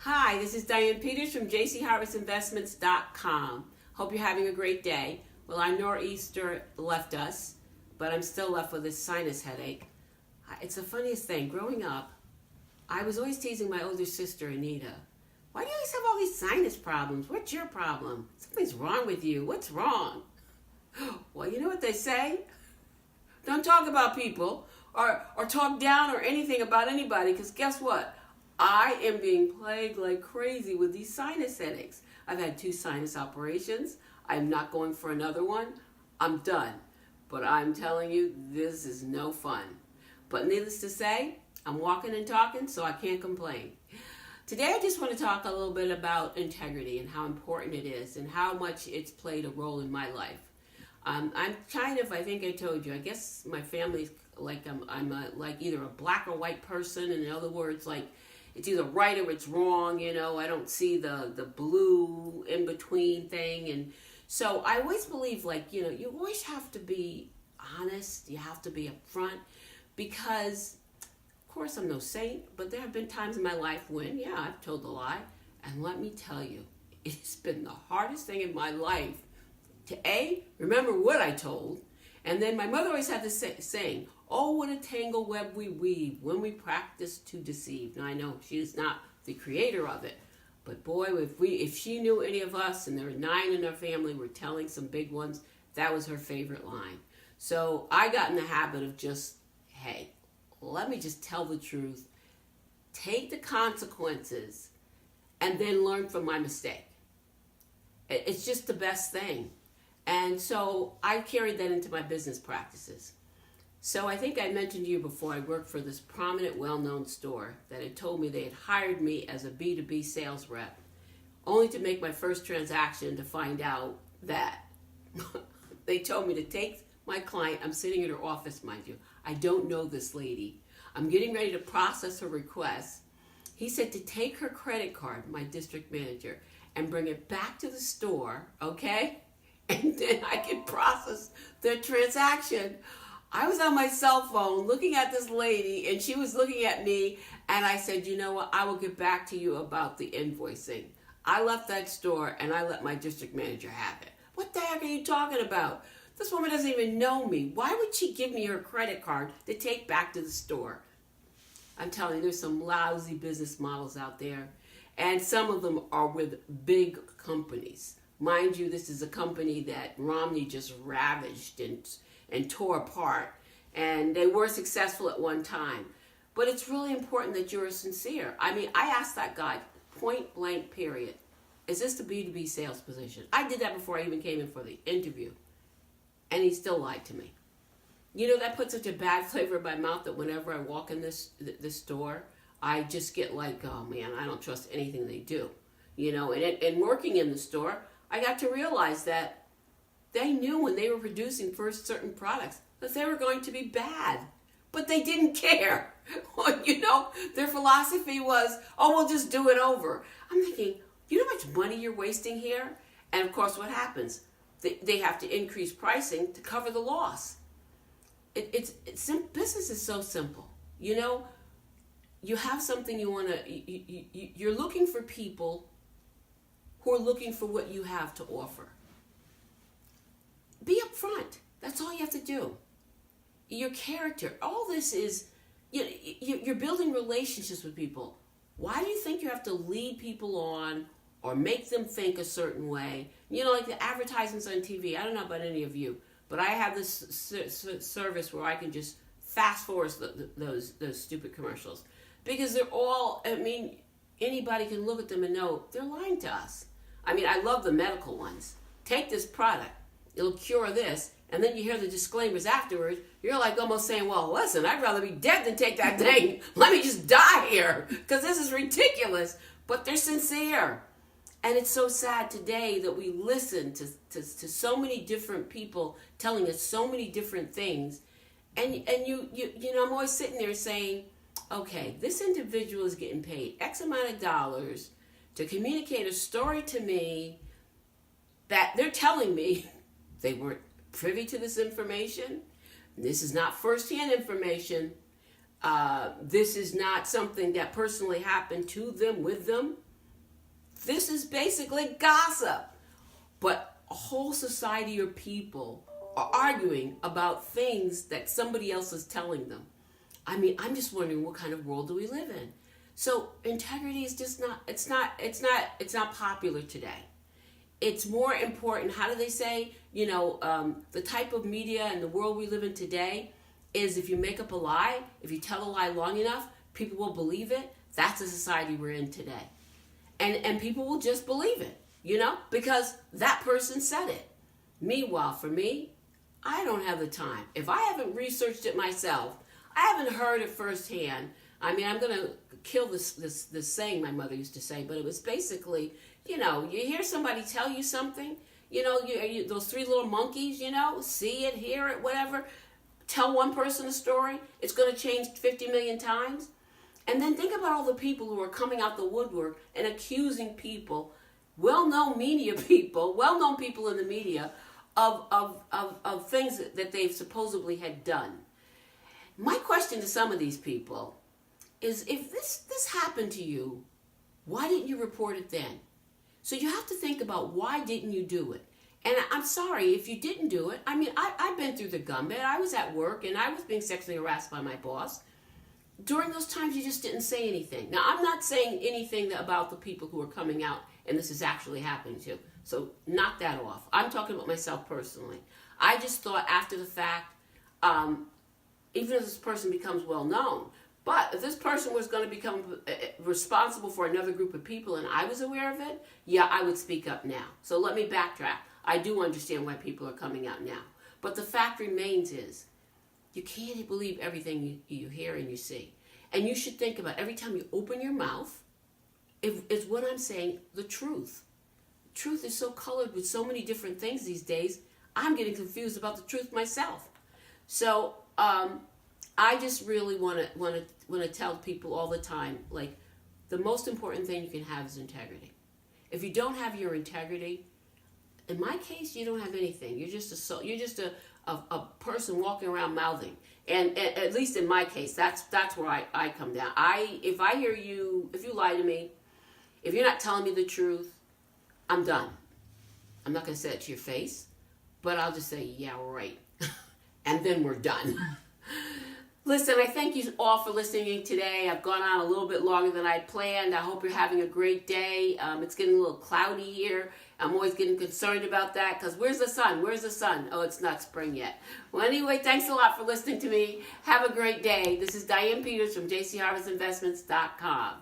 Hi, this is Diane Peters from jcharvisinvestments.com. Hope you're having a great day. Well, I know Easter left us, but I'm still left with this sinus headache. It's the funniest thing. Growing up, I was always teasing my older sister, Anita. Why do you always have all these sinus problems? What's your problem? Something's wrong with you. What's wrong? Well, you know what they say? Don't talk about people or talk down or anything about anybody, because guess what? I am being plagued like crazy with these sinus headaches. I've had 2 sinus operations. I'm not going for another one. I'm done. But I'm telling you, this is no fun. But needless to say, I'm walking and talking, so I can't complain. Today I just want to talk a little bit about integrity and how important it is and how much it's played a role in my life. I'm kind of, I think I told you, I guess my family's like I'm like either a black or white person. In other words, like it's either right or it's wrong, I don't see the blue in between thing. And so I always believe, like, you always have to be honest. You have to be upfront because, of course, I'm no saint, but there have been times in my life when, yeah, I've told a lie. And let me tell you, it's been the hardest thing in my life to remember what I told. And then my mother always had this saying, oh, what a tangle web we weave when we practice to deceive. Now, I know she's not the creator of it, but boy, if she knew any of us, and there were 9 in our family, were telling some big ones, that was her favorite line. So I got in the habit of just, hey, let me just tell the truth, take the consequences, and then learn from my mistake. It's just the best thing. And so I carried that into my business practices. So I think I mentioned to you before, I worked for this prominent, well-known store that had told me they had hired me as a B2B sales rep, only to make my first transaction to find out that they told me to take my client. I'm sitting in her office, mind you. I don't know this lady. I'm getting ready to process her request. He said to take her credit card, my district manager, and bring it back to the store, okay? And then I could process the transaction. I was on my cell phone looking at this lady, and she was looking at me, and I said, you know what, I will get back to you about the invoicing. I left that store, and I let my district manager have it. What the heck are you talking about? This woman doesn't even know me. Why would she give me her credit card to take back to the store? I'm telling you, there's some lousy business models out there, and some of them are with big companies. Mind you, this is a company that Romney just ravaged and tore apart, and they were successful at one time. But it's really important that you're sincere. I mean, I asked that guy, point blank period, is this the B2B sales position? I did that before I even came in for the interview, and he still lied to me. That puts such a bad flavor in my mouth that whenever I walk in this store, I just get like, oh man, I don't trust anything they do. And working in the store, I got to realize that they knew when they were producing for certain products that they were going to be bad, but they didn't care. Their philosophy was, oh, we'll just do it over. I'm thinking, you know how much money you're wasting here? And of course, what happens? They have to increase pricing to cover the loss. Business is so simple. You have something you want to, you're looking for people who are looking for what you have to offer. Be upfront. That's all you have to do. Your character. All this is, you're building relationships with people. Why do you think you have to lead people on or make them think a certain way? Like the advertisements on TV. I don't know about any of you, but I have this service where I can just fast forward those stupid commercials. Because they're all, anybody can look at them and know they're lying to us. I love the medical ones. Take this product. It'll cure this. And then you hear the disclaimers afterwards. You're like almost saying, well, listen, I'd rather be dead than take that thing. Let me just die here because this is ridiculous. But they're sincere. And it's so sad today that we listen to so many different people telling us so many different things. And I'm always sitting there saying, okay, this individual is getting paid X amount of dollars to communicate a story to me that they're telling me they weren't privy to this information. This is not firsthand information. This is not something that personally happened to them, with them. This is basically gossip. But a whole society or people are arguing about things that somebody else is telling them. I mean, I'm just wondering, what kind of world do we live in? So integrity is just not, it's not popular today. It's more important. How do they say, the type of media and the world we live in today is, if you make up a lie, if you tell a lie long enough, people will believe it. That's the society we're in today. And people will just believe it, because that person said it. Meanwhile, for me, I don't have the time. If I haven't researched it myself, I haven't heard it firsthand. I mean, I'm going to kill this saying my mother used to say, but it was basically, you hear somebody tell you something, those three little monkeys, see it, hear it, whatever. Tell one person a story, it's going to change 50 million times. And then think about all the people who are coming out the woodwork and accusing people, well-known media people, well-known people in the media, of things that they've supposedly had done. My question to some of these people is, if this happened to you, why didn't you report it then? So you have to think about, why didn't you do it? And I'm sorry if you didn't do it. I mean, I've been through the gambit. I was at work and I was being sexually harassed by my boss. During those times, you just didn't say anything. Now, I'm not saying anything about the people who are coming out and this is actually happening to. So knock that off. I'm talking about myself personally. I just thought, after the fact, even if this person becomes well known, but if this person was going to become responsible for another group of people and I was aware of it, yeah, I would speak up now. So let me backtrack. I do understand why people are coming out now. But the fact remains is, you can't believe everything you hear and you see. And you should think about, every time you open your mouth, is what I'm saying the truth? Truth is so colored with so many different things these days, I'm getting confused about the truth myself. So I just really want to tell people all the time, like, the most important thing you can have is integrity. If you don't have your integrity, in my case, you don't have anything. You're just a person walking around mouthing. And at least in my case, that's where I come down. If I hear you, if you lie to me, if you're not telling me the truth, I'm done. I'm not going to say it to your face, but I'll just say, yeah, right. And then we're done. Listen, I thank you all for listening today. I've gone on a little bit longer than I'd planned. I hope you're having a great day. It's getting a little cloudy here. I'm always getting concerned about that, because where's the sun? Where's the sun? Oh, it's not spring yet. Well, anyway, thanks a lot for listening to me. Have a great day. This is Diane Peters from jcharvesinvestments.com.